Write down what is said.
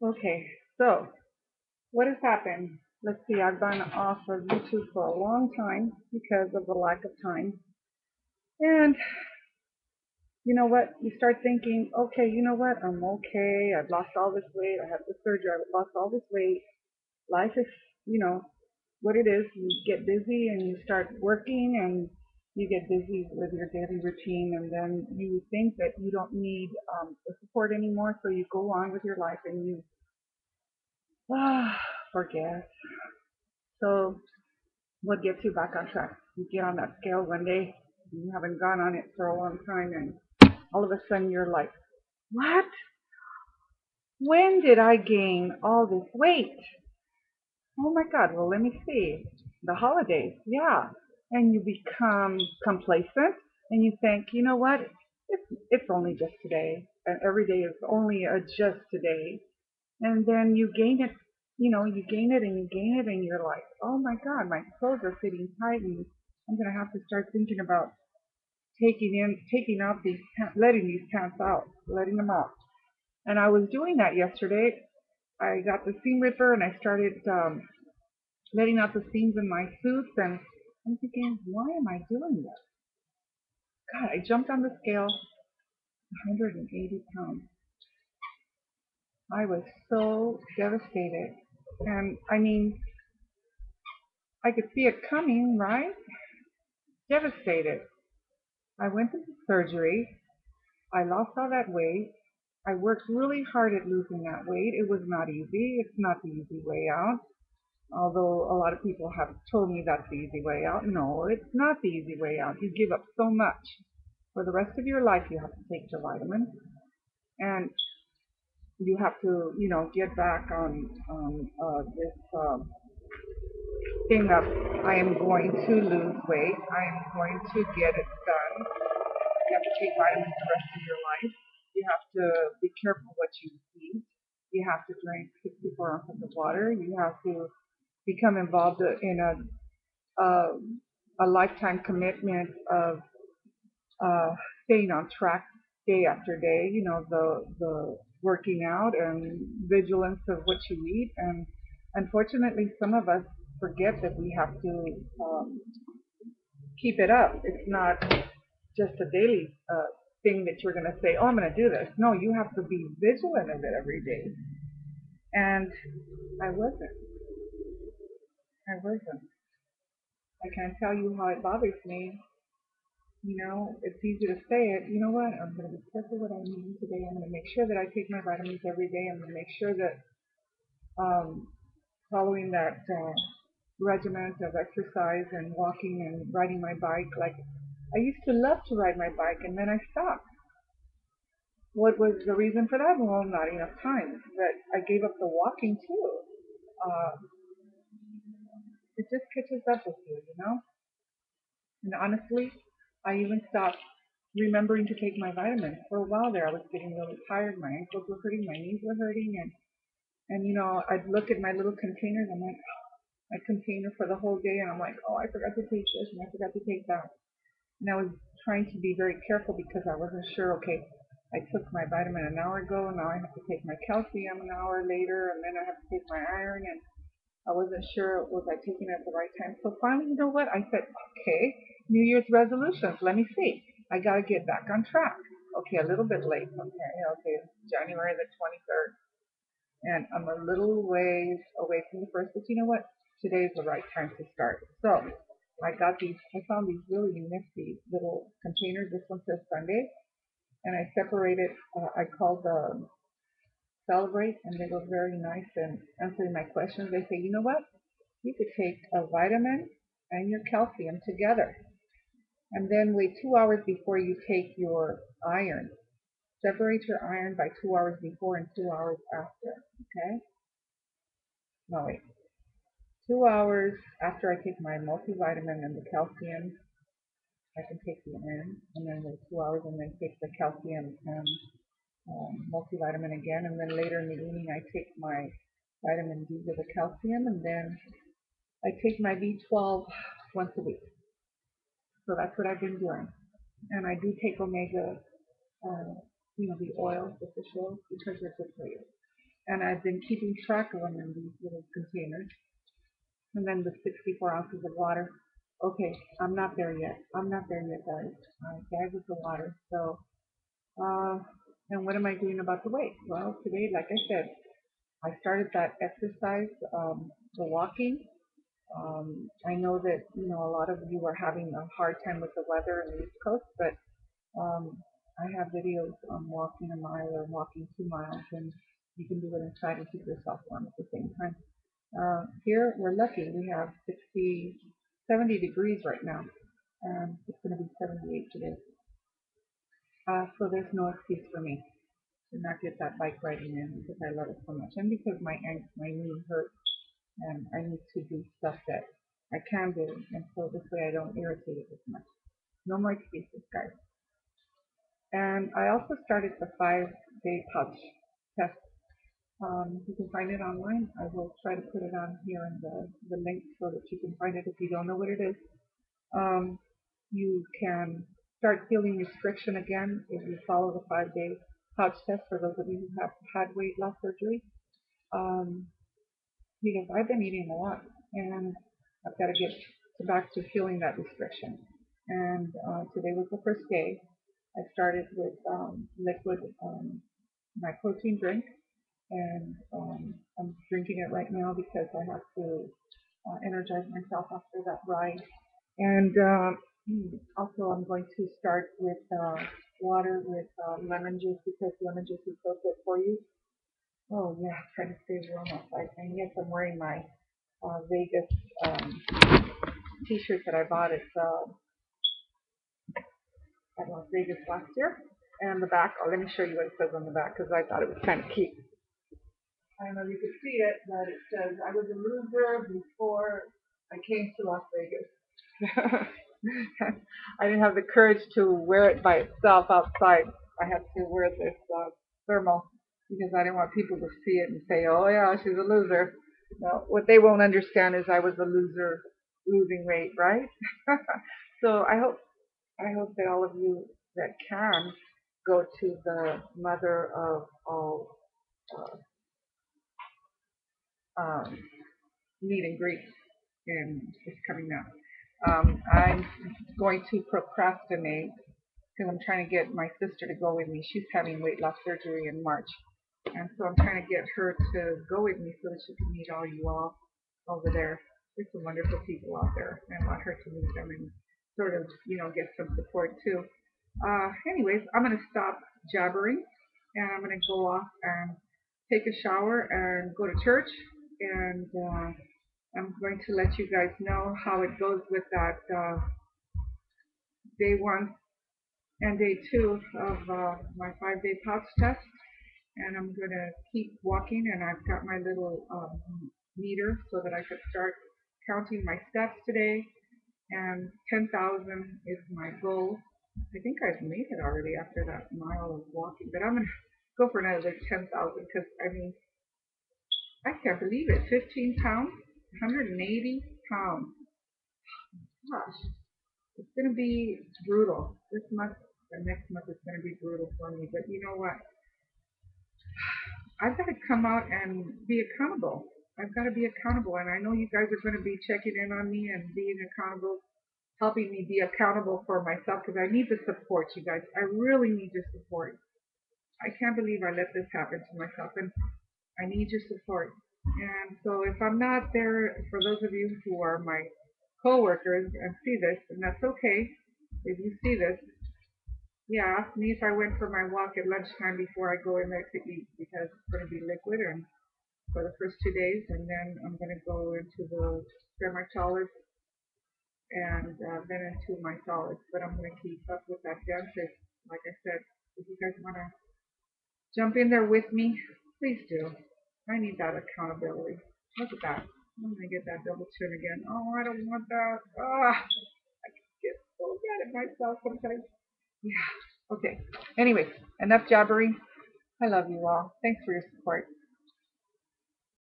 Okay, so what has happened? Let's see, I've gone off of YouTube for a long time because of the lack of time. And you know what? You start thinking, okay, you know what? I'm okay. I've lost all this weight. I had the surgery. I've lost all this weight. Life is, you know, what it is. You get busy and you start working and you get busy with your daily routine. And then you think that you don't need the support anymore. So you go on with your life and you forget. So what gets you back on track? You get on that scale one day. You haven't gone on it for a long time. And all of a sudden you're like, what? When did I gain all this weight? Oh my God, well, let me see. The holidays, yeah. And you become complacent and you think, you know what? It's only just today. And every day is only a just today. And then you gain it, you gain it and you gain it and you're like, oh my God, my clothes are fitting tight and I'm going to have to start thinking about taking out these, letting these pants out, letting them out. And I was doing that yesterday. I got the seam ripper and I started letting out the seams in my suits. And I'm thinking, why am I doing this? God, I jumped on the scale, 180 pounds. I was so devastated. And I mean, I could see it coming, right? Devastated. I went to the surgery. I lost all that weight. I worked really hard at losing that weight. It was not easy. It's not the easy way out. Although a lot of people have told me that's the easy way out. No, it's not the easy way out. You give up so much. For the rest of your life, you have to take your vitamins, and you have to, get back on this thing of I am going to lose weight. I am going to get it done. You have to take vitamins the rest of your life. You have to be careful what you eat. You have to drink 64 ounces of water. You have to become involved in a, a lifetime commitment of uh, staying on track day after day. The working out and vigilance of what you eat. And unfortunately, some of us forget that we have to keep it up. It's not just a daily thing that you're going to say, oh, I'm going to do this. No, you have to be vigilant of it every day. And I wasn't. I wasn't. I can't tell you how it bothers me. It's easy to say it. You know what? I'm going to be careful what I'm eating today. I'm going to make sure that I take my vitamins every day. I'm going to make sure that following that regimen of exercise and walking and riding my bike. Like I used to love to ride my bike, and then I stopped. What was the reason for that? Well, not enough time. But I gave up the walking too. Uh, it just catches up with you. And honestly, I even stopped remembering to take my vitamins. For a while there, I was getting really tired. My ankles were hurting, my knees were hurting, and I'd look at my little containers. I'm like, my container for the whole day, and I'm like, oh, I forgot to take this and I forgot to take that. And I was trying to be very careful because I wasn't sure. Okay, I took my vitamin an hour ago, now I have to take my calcium an hour later, and then I have to take my iron, and I wasn't sure was I taking it at the right time. So finally, you know what? I said, okay, New Year's resolutions. Let me see. I got to get back on track. Okay, a little bit late. Okay, it's January the 23rd, and I'm a little ways away from the first. But you know what? Today is the right time to start. So I found these really nifty little containers. This one says Sunday, and I separated. I called the Celebrate, and they were very nice and answering my questions. They say, you know what? You could take a vitamin and your calcium together, and then wait 2 hours before you take your iron. Separate your iron by 2 hours before and 2 hours after. Okay? No, wait. 2 hours after I take my multivitamin and the calcium, I can take the iron, and then wait 2 hours and then take the calcium and multivitamin again, and then later in the evening I take my vitamin D with the calcium, and then I take my B12 once a week. So that's what I've been doing, and I do take omega, uh, the oils, the fish oils, because they're good for you. and I've been keeping track of them in these little containers. And then the 64 ounces of water. Okay, I'm not there yet. I'm not there yet, guys. Gag with the water. So, uh, and what am I doing about the weight? Well, today, like I said, I started that exercise, the walking. I know that a lot of you are having a hard time with the weather in the East Coast, but I have videos on walking a mile or walking 2 miles, and you can do it inside and keep yourself warm at the same time. Here we're lucky. We have 60, 70 degrees right now. It's going to be 78 today. So there's no excuse for me to not get that bike riding in because I love it so much, and because my knee hurts and I need to do stuff that I can do, and so this way I don't irritate it as much. No more excuses, guys. And I also started the 5-day pouch test. You can find it online. I will try to put it on here in the link so that you can find it if you don't know what it is. You can start feeling restriction again if you follow the 5-day pouch test for those of you who have had weight loss surgery. Um, because I've been eating a lot and I've got to get back to feeling that restriction. And today was the first day. I started with liquid, my protein drink, and I'm drinking it right now because I have to energize myself after that ride. And also, I'm going to start with water with lemon juice because lemon juice is so good for you. Oh yeah, trying to stay warm outside. And yes, I'm wearing my Vegas T-shirt that I bought at Las Vegas last year. And the back, let me show you what it says on the back because I thought it was kind of cute. I don't know if you could see it, but it says, I was a loser before I came to Las Vegas. I didn't have the courage to wear it by itself outside. I had to wear this thermal because I didn't want people to see it and say, oh yeah, she's a loser. No, what they won't understand is I was a loser losing weight, right? So I hope that all of you that can go to the mother of all um, meet and greet and it's coming up. I'm going to procrastinate because I'm trying to get my sister to go with me. She's having weight loss surgery in March. And so I'm trying to get her to go with me so that she can meet all you all over there. There's some wonderful people out there. And I want her to meet them and sort of, get some support too. Anyways, I'm going to stop jabbering and I'm going to go off and take a shower and go to church. And I'm going to let you guys know how it goes with that day 1 and day 2 of my 5-day pouch test. And I'm going to keep walking, and I've got my little meter so that I could start counting my steps today. And 10,000 is my goal. I think I've made it already after that mile of walking, but I'm going to go for another 10,000 because, I mean, I can't believe it. 15 pounds, 180 pounds. Gosh, it's going to be brutal. This month, the next month is going to be brutal for me. But you know what? I've got to come out and be accountable. I've got to be accountable. And I know you guys are going to be checking in on me and being accountable, helping me be accountable for myself because I need the support, you guys. I really need your support. I can't believe I let this happen to myself. And I need your support. And so if I'm not there, for those of you who are my coworkers and see this, and that's okay. If you see this, yeah, ask me if I went for my walk at lunchtime before I go in there to eat because it's going to be liquid and for the first 2 days, and then I'm going to go into the semi-solids and then into my solids. But I'm going to keep up with that dentist. Like I said, if you guys want to jump in there with me, please do. I need that accountability. Look at that. I'm going to get that double chin again. Oh, I don't want that. Ah, I get so mad at myself sometimes. Yeah. Okay. Anyways, enough jabbering. I love you all. Thanks for your support.